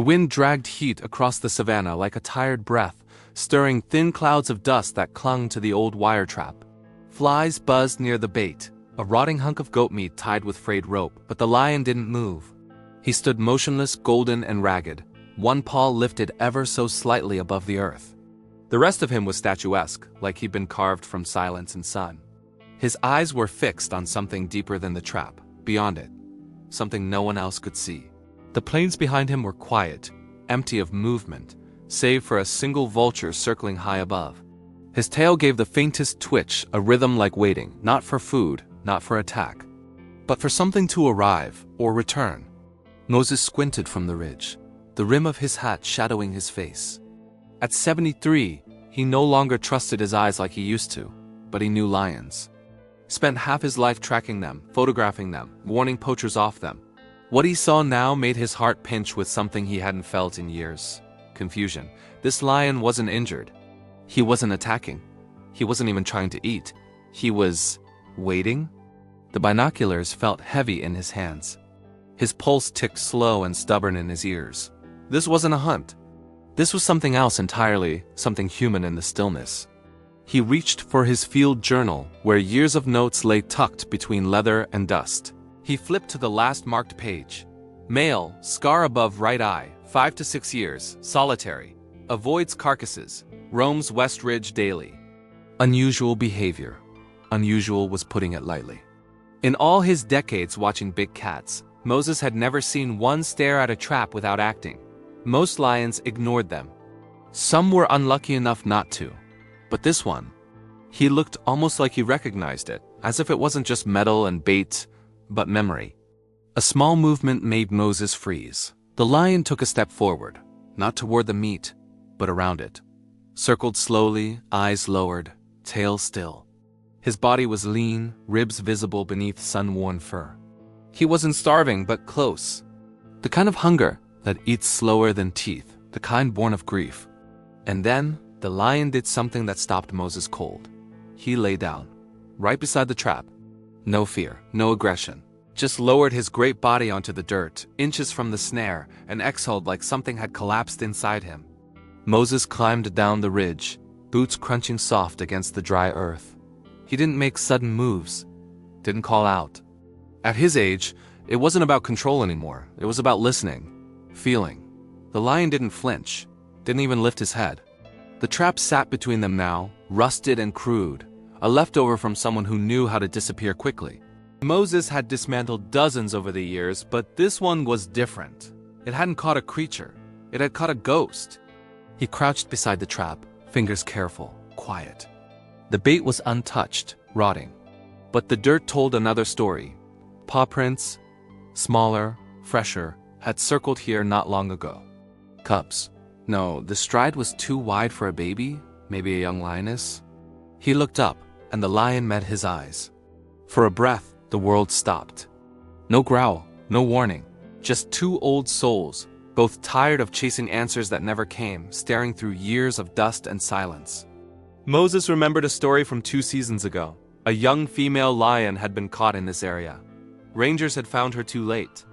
The wind dragged heat across the savannah like a tired breath, stirring thin clouds of dust that clung to the old wire trap. Flies buzzed near the bait, a rotting hunk of goat meat tied with frayed rope, but the lion didn't move. He stood motionless, golden and ragged, one paw lifted ever so slightly above the earth. The rest of him was statuesque, like he'd been carved from silence and sun. His eyes were fixed on something deeper than the trap, beyond it, something no one else could see. The plains behind him were quiet, empty of movement, save for a single vulture circling high above. His tail gave the faintest twitch, a rhythm like waiting, not for food, not for attack, but for something to arrive or return. Moses squinted from the ridge, the rim of his hat shadowing his face. At 73, he no longer trusted his eyes like he used to, but he knew lions. Spent half his life tracking them, photographing them, warning poachers off them. What he saw now made his heart pinch with something he hadn't felt in years. Confusion. This lion wasn't injured. He wasn't attacking. He wasn't even trying to eat. He was waiting. The binoculars felt heavy in his hands. His pulse ticked slow and stubborn in his ears. This wasn't a hunt. This was something else entirely, something human in the stillness. He reached for his field journal, where years of notes lay tucked between leather and dust. He flipped to the last marked page. Male, scar above right eye, 5 to 6 years, solitary. Avoids carcasses, roams West Ridge daily. Unusual behavior. Unusual was putting it lightly. In all his decades watching big cats, Moses had never seen one stare at a trap without acting. Most lions ignored them. Some were unlucky enough not to. But this one, he looked almost like he recognized it, as if it wasn't just metal and bait, but memory. A small movement made Moses freeze. The lion took a step forward, not toward the meat, but around it. Circled slowly, eyes lowered, tail still. His body was lean, ribs visible beneath sun-worn fur. He wasn't starving, but close. The kind of hunger that eats slower than teeth, the kind born of grief. And then, the lion did something that stopped Moses cold. He lay down, right beside the trap. No fear, no aggression. Just lowered his great body onto the dirt, inches from the snare, and exhaled like something had collapsed inside him. Moses climbed down the ridge, boots crunching soft against the dry earth. He didn't make sudden moves, didn't call out. At his age, it wasn't about control anymore. It was about listening, feeling. The lion didn't flinch, didn't even lift his head. The trap sat between them now, rusted and crude, a leftover from someone who knew how to disappear quickly. Moses had dismantled dozens over the years, but this one was different. It hadn't caught a creature. It had caught a ghost. He crouched beside the trap, fingers careful, quiet. The bait was untouched, rotting. But the dirt told another story. Paw prints, smaller, fresher, had circled here not long ago. Cubs. No, the stride was too wide for a baby, maybe a young lioness. He looked up, and the lion met his eyes. For a breath, the world stopped. No growl, no warning, just two old souls, both tired of chasing answers that never came, staring through years of dust and silence. Moses remembered a story from 2 seasons ago. A young female lion had been caught in this area. Rangers had found her too late.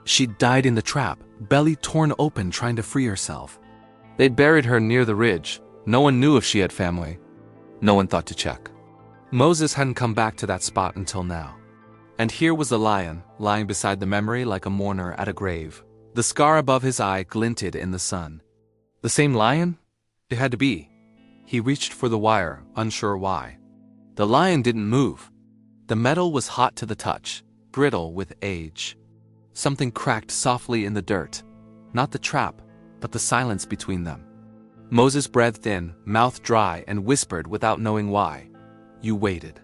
She'd died in the trap, belly torn open trying to free herself. They'd buried her near the ridge. No one knew if she had family. No one thought to check. Moses hadn't come back to that spot until now. And here was the lion, lying beside the memory like a mourner at a grave. The scar above his eye glinted in the sun. The same lion? It had to be. He reached for the wire, unsure why. The lion didn't move. The metal was hot to the touch, brittle with age. Something cracked softly in the dirt. Not the trap, but the silence between them. Moses breathed in, mouth dry, and whispered without knowing why. You waited.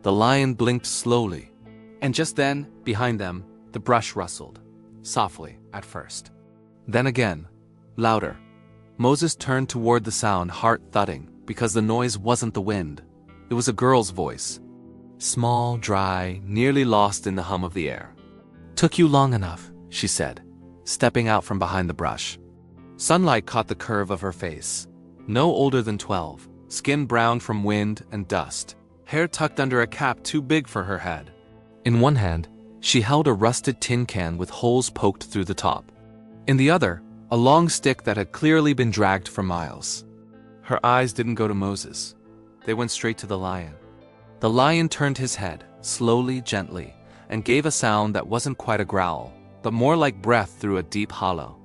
The lion blinked slowly. And just then, behind them, the brush rustled. Softly, at first. Then again, louder. Moses turned toward the sound, heart thudding, because the noise wasn't the wind. It was a girl's voice. Small, dry, nearly lost in the hum of the air. Took you long enough, she said, stepping out from behind the brush. Sunlight caught the curve of her face. No older than 12, skin browned from wind and dust, hair tucked under a cap too big for her head. In one hand, she held a rusted tin can with holes poked through the top. In the other, a long stick that had clearly been dragged for miles. Her eyes didn't go to Moses. They went straight to the lion. The lion turned his head, slowly, gently, and gave a sound that wasn't quite a growl, but more like breath through a deep hollow.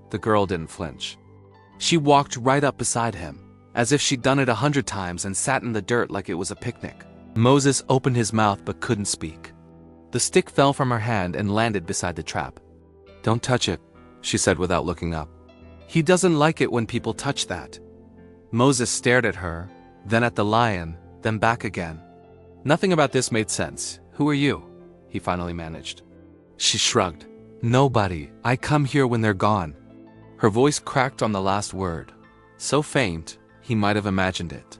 The girl didn't flinch. She walked right up beside him, as if she'd done it 100 times and sat in the dirt like it was a picnic. Moses opened his mouth but couldn't speak. The stick fell from her hand and landed beside the trap. "Don't touch it," she said without looking up. "He doesn't like it when people touch that." Moses stared at her, then at the lion, then back again. Nothing about this made sense. "Who are you?" he finally managed. She shrugged. "Nobody. I come here when they're gone." Her voice cracked on the last word, so faint he might have imagined it.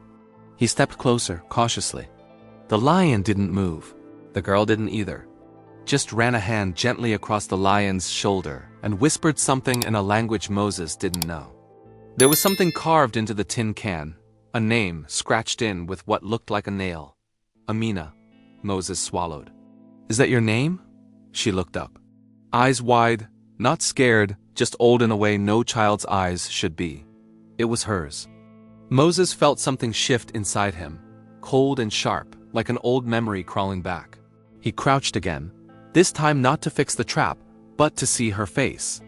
He stepped closer, cautiously. The lion didn't move. The girl didn't either. Just ran a hand gently across the lion's shoulder and whispered something in a language Moses didn't know. There was something carved into the tin can, a name scratched in with what looked like a nail. "Amina," Moses swallowed. "Is that your name?" She looked up. Eyes wide, not scared, just old in a way no child's eyes should be. It was hers. Moses felt something shift inside him, cold and sharp, like an old memory crawling back. He crouched again, this time not to fix the trap, but to see her face.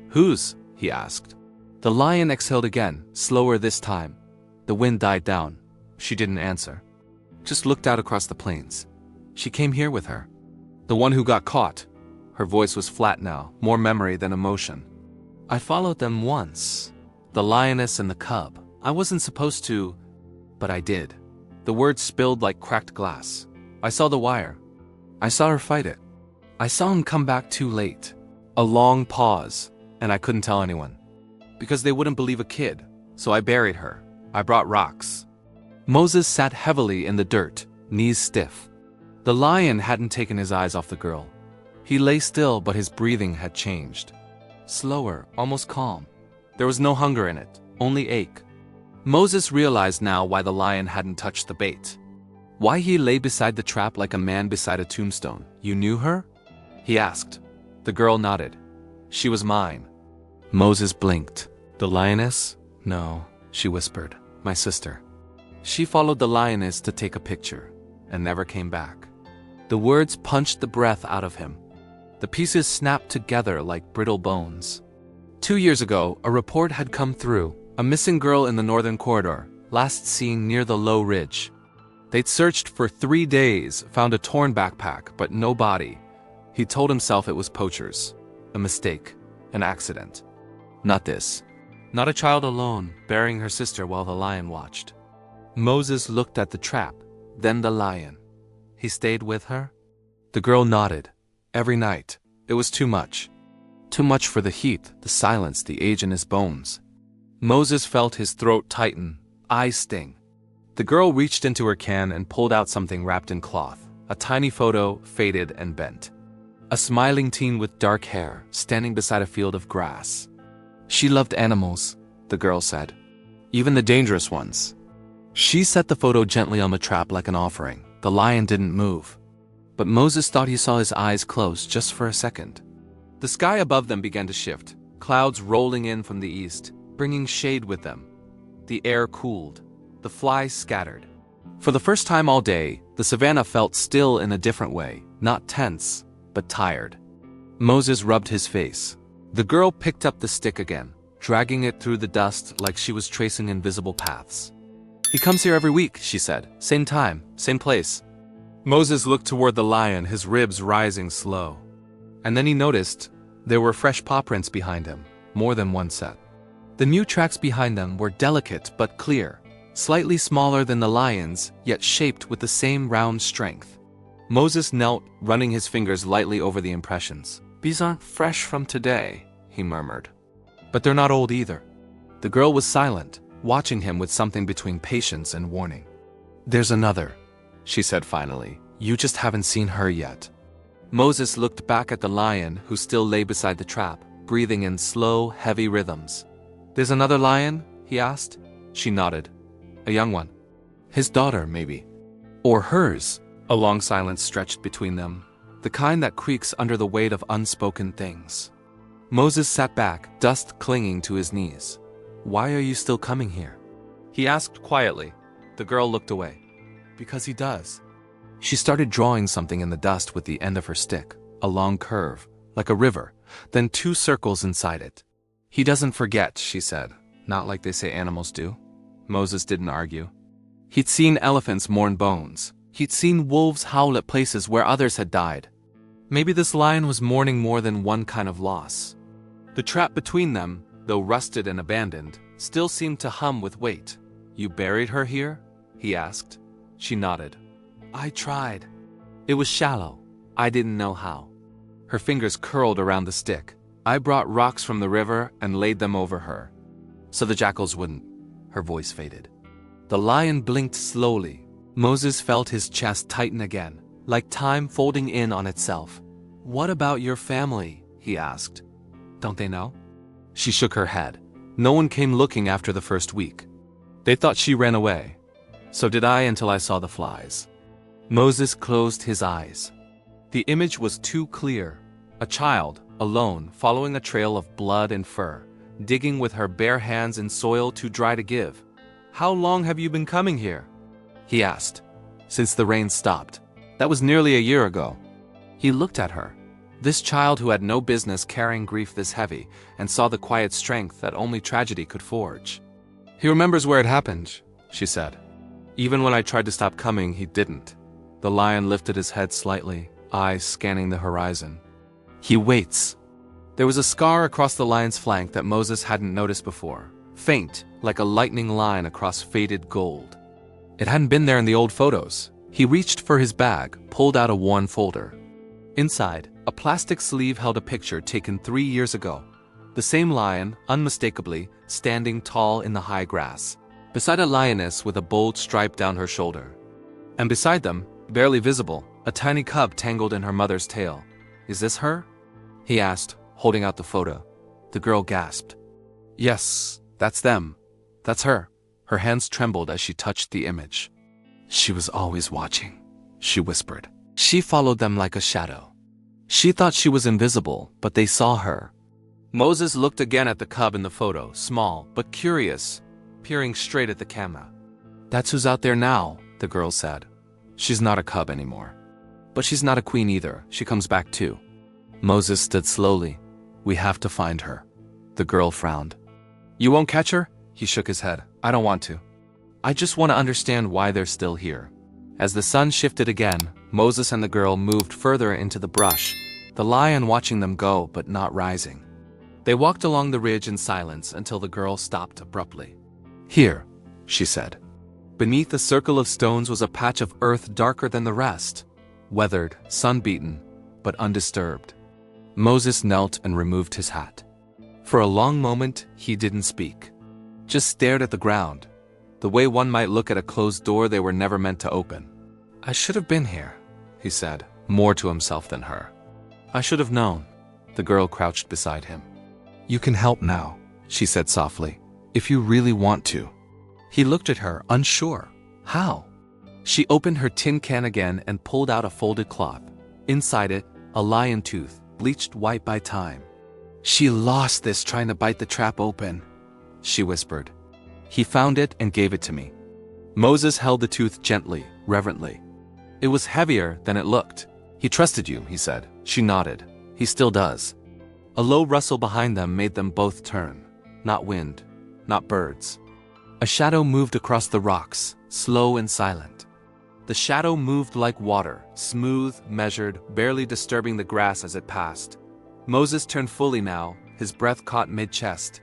"Whose?" he asked. The lion exhaled again, slower this time. The wind died down. She didn't answer. Just looked out across the plains. She came here with her. "The one who got caught." Her voice was flat now, more memory than emotion. "I followed them once. The lioness and the cub. I wasn't supposed to, but I did." The words spilled like cracked glass. "I saw the wire. I saw her fight it. I saw him come back too late." A long pause, and I couldn't tell anyone. "Because they wouldn't believe a kid, so I buried her. I brought rocks." Moses sat heavily in the dirt, knees stiff. The lion hadn't taken his eyes off the girl. He lay still, but his breathing had changed. Slower, almost calm. There was no hunger in it, only ache. Moses realized now why the lion hadn't touched the bait. Why he lay beside the trap like a man beside a tombstone. "You knew her?" he asked. The girl nodded. "She was mine." Moses blinked. "The lioness?" "No," she whispered. "My sister." She followed the lioness to take a picture, and never came back. The words punched the breath out of him. The pieces snapped together like brittle bones. 2 years ago, a report had come through. A missing girl in the northern corridor, last seen near the low ridge. They'd searched for 3 days, found a torn backpack, but no body. He told himself it was poachers. A mistake. An accident. Not this. Not a child alone, burying her sister while the lion watched. Moses looked at the trap, then the lion. He stayed with her? The girl nodded. Every night. It was too much. Too much for the heat, the silence, the age in his bones. Moses felt his throat tighten, eyes sting. The girl reached into her can and pulled out something wrapped in cloth, a tiny photo, faded and bent. A smiling teen with dark hair, standing beside a field of grass. She loved animals, the girl said. Even the dangerous ones. She set the photo gently on the trap like an offering. The lion didn't move. But Moses thought he saw his eyes close just for a second. The sky above them began to shift, clouds rolling in from the east, bringing shade with them. The air cooled. The flies scattered. For the first time all day, the savannah felt still in a different way, not tense, but tired. Moses rubbed his face. The girl picked up the stick again, dragging it through the dust like she was tracing invisible paths. "He comes here every week," she said. "Same time, same place." Moses looked toward the lion, his ribs rising slow. And then he noticed there were fresh paw prints behind him, more than one set. The new tracks behind them were delicate but clear, slightly smaller than the lion's, yet shaped with the same round strength. Moses knelt, running his fingers lightly over the impressions. "These aren't fresh from today," he murmured. "But they're not old either." The girl was silent, watching him with something between patience and warning. "There's another," she said finally. "You just haven't seen her yet." Moses looked back at the lion, who still lay beside the trap, breathing in slow, heavy rhythms. "There's another lion?" he asked. She nodded. "A young one. His daughter, maybe. Or hers." A long silence stretched between them, the kind that creaks under the weight of unspoken things. Moses sat back, dust clinging to his knees. "Why are you still coming here?" he asked quietly. The girl looked away. "Because he does." She started drawing something in the dust with the end of her stick, a long curve, like a river, then 2 circles inside it. "He doesn't forget," she said, "not like they say animals do." Moses didn't argue. He'd seen elephants mourn bones. He'd seen wolves howl at places where others had died. Maybe this lion was mourning more than one kind of loss. The trap between them, though rusted and abandoned, still seemed to hum with weight. "You buried her here?" he asked. She nodded. "I tried. It was shallow. I didn't know how." Her fingers curled around the stick. "I brought rocks from the river and laid them over her, so the jackals wouldn't." Her voice faded. The lion blinked slowly. Moses felt his chest tighten again, like time folding in on itself. "What about your family?" he asked. "Don't they know?" She shook her head. "No one came looking after the first week. They thought she ran away. So did I until I saw the flies." Moses closed his eyes. The image was too clear. A child, alone, following a trail of blood and fur, digging with her bare hands in soil too dry to give. "How long have you been coming here?" he asked. "Since the rain stopped. That was nearly a year ago." He looked at her. This child who had no business carrying grief this heavy, and saw the quiet strength that only tragedy could forge. "He remembers where it happened," she said. "Even when I tried to stop coming, he didn't." The lion lifted his head slightly, eyes scanning the horizon. "He waits." There was a scar across the lion's flank that Moses hadn't noticed before, faint, like a lightning line across faded gold. It hadn't been there in the old photos. He reached for his bag, pulled out a worn folder. Inside, a plastic sleeve held a picture taken 3 years ago. The same lion, unmistakably, standing tall in the high grass, beside a lioness with a bold stripe down her shoulder. And beside them, barely visible, a tiny cub tangled in her mother's tail. "Is this her?" he asked, holding out the photo. The girl gasped. "Yes, that's them. That's her." Her hands trembled as she touched the image. "She was always watching," she whispered. "She followed them like a shadow. She thought she was invisible, but they saw her." Moses looked again at the cub in the photo, small but curious, peering straight at the camera. "That's who's out there now," the girl said. "She's not a cub anymore. But she's not a queen either. She comes back too." Moses stood slowly. "We have to find her." The girl frowned. "You won't catch her?" He shook his head. "I don't want to. I just want to understand why they're still here." As the sun shifted again, Moses and the girl moved further into the brush, the lion watching them go but not rising. They walked along the ridge in silence until the girl stopped abruptly. "Here," she said. Beneath a circle of stones was a patch of earth darker than the rest, weathered, sun-beaten, but undisturbed. Moses knelt and removed his hat. For a long moment, he didn't speak, just stared at the ground, the way one might look at a closed door they were never meant to open. "I should have been here," he said, more to himself than her. "I should have known." The girl crouched beside him. "You can help now," she said softly, "if you really want to." He looked at her, unsure. How? She opened her tin can again and pulled out a folded cloth. Inside it, a lion tooth, bleached white by time. "She lost this trying to bite the trap open," she whispered. He found it and gave it to me. Moses held the tooth gently, reverently. "It was heavier than it looked. He trusted you," he said. She nodded. "He still does." A low rustle behind them made them both turn. Not wind, not birds. A shadow moved across the rocks, slow and silent. The shadow moved like water, smooth, measured, barely disturbing the grass as it passed. Moses turned fully now, his breath caught mid-chest.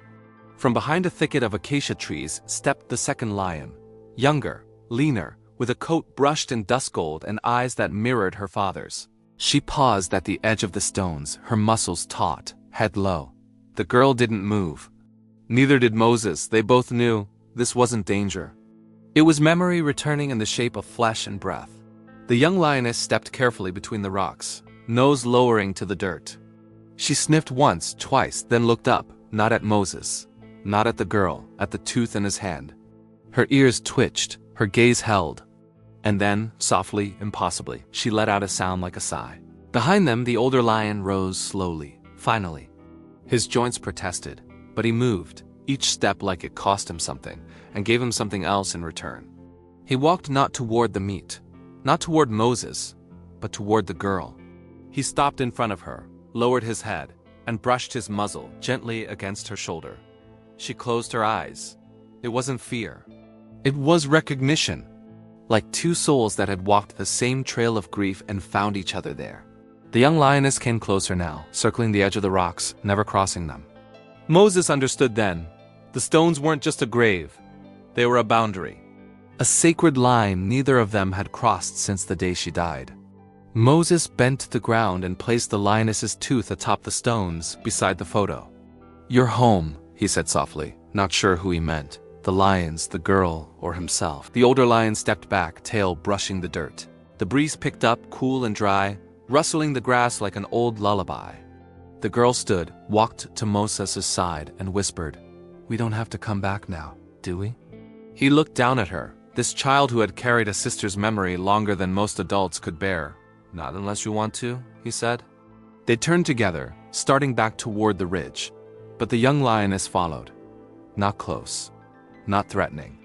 From behind a thicket of acacia trees stepped the second lion, younger, leaner, with a coat brushed in dust gold and eyes that mirrored her father's. She paused at the edge of the stones, her muscles taut, head low. The girl didn't move. Neither did Moses. They both knew this wasn't danger. It was memory returning in the shape of flesh and breath. The young lioness stepped carefully between the rocks, nose lowering to the dirt. She sniffed once, twice, then looked up, not at Moses, not at the girl, at the tooth in his hand. Her ears twitched, her gaze held. And then, softly, impossibly, she let out a sound like a sigh. Behind them, the older lion rose slowly, finally. His joints protested, but he moved, each step like it cost him something, and gave him something else in return. He walked not toward the meat, not toward Moses, but toward the girl. He stopped in front of her, lowered his head, and brushed his muzzle gently against her shoulder. She closed her eyes. It wasn't fear. It was recognition, like two souls that had walked the same trail of grief and found each other there. The young lioness came closer now, circling the edge of the rocks, never crossing them. Moses understood then. The stones weren't just a grave. They were a boundary. A sacred line neither of them had crossed since the day she died. Moses bent to the ground and placed the lioness's tooth atop the stones beside the photo. "You're home," he said softly, not sure who he meant, the lions, the girl, or himself. The older lion stepped back, tail brushing the dirt. The breeze picked up, cool and dry, rustling the grass like an old lullaby. The girl stood, walked to Moses' side, and whispered, "We don't have to come back now, do we?" He looked down at her, this child who had carried a sister's memory longer than most adults could bear. "Not unless you want to," he said. They turned together, starting back toward the ridge, but the young lioness followed. Not close, not threatening,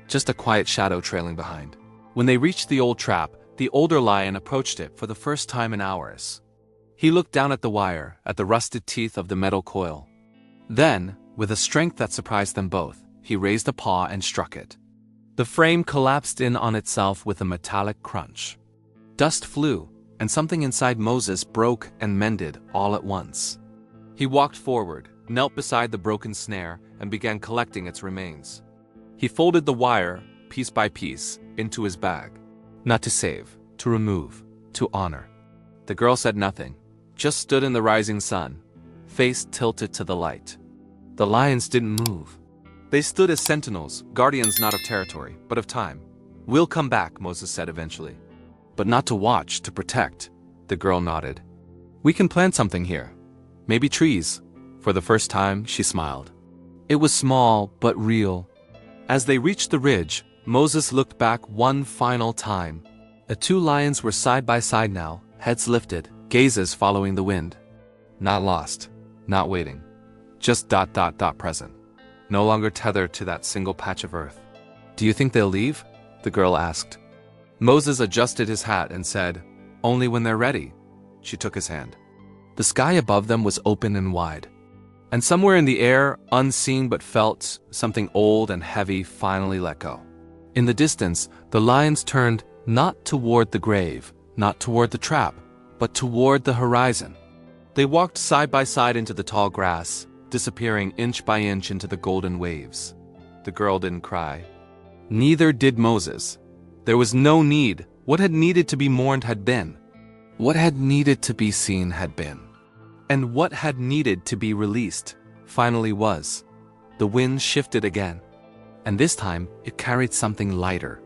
just a quiet shadow trailing behind. When they reached the old trap, the older lion approached it for the first time in hours. He looked down at the wire, at the rusted teeth of the metal coil. Then, with a strength that surprised them both, he raised a paw and struck it. The frame collapsed in on itself with a metallic crunch. Dust flew, and something inside Moses broke and mended all at once. He walked forward, knelt beside the broken snare, and began collecting its remains. He folded the wire, piece by piece, into his bag. Not to save, to remove, to honor. The girl said nothing, just stood in the rising sun, face tilted to the light. The lions didn't move. They stood as sentinels, guardians not of territory, but of time. "We'll come back," Moses said eventually. "But not to watch, to protect," the girl nodded. "We can plant something here. Maybe trees." For the first time, she smiled. It was small, but real. As they reached the ridge, Moses looked back one final time. The two lions were side by side now, heads lifted, gazes following the wind. Not lost, not waiting. Just present. No longer tethered to that single patch of earth. "Do you think they'll leave?" the girl asked. Moses adjusted his hat and said, "Only when they're ready." She took his hand. The sky above them was open and wide. And somewhere in the air, unseen but felt, something old and heavy finally let go. In the distance, the lions turned not toward the grave, not toward the trap, but toward the horizon. They walked side by side into the tall grass, disappearing inch by inch into the golden waves. The girl didn't cry. Neither did Moses. There was no need. What had needed to be mourned had been. What had needed to be seen had been. And what had needed to be released finally was. The wind shifted again. And this time, it carried something lighter.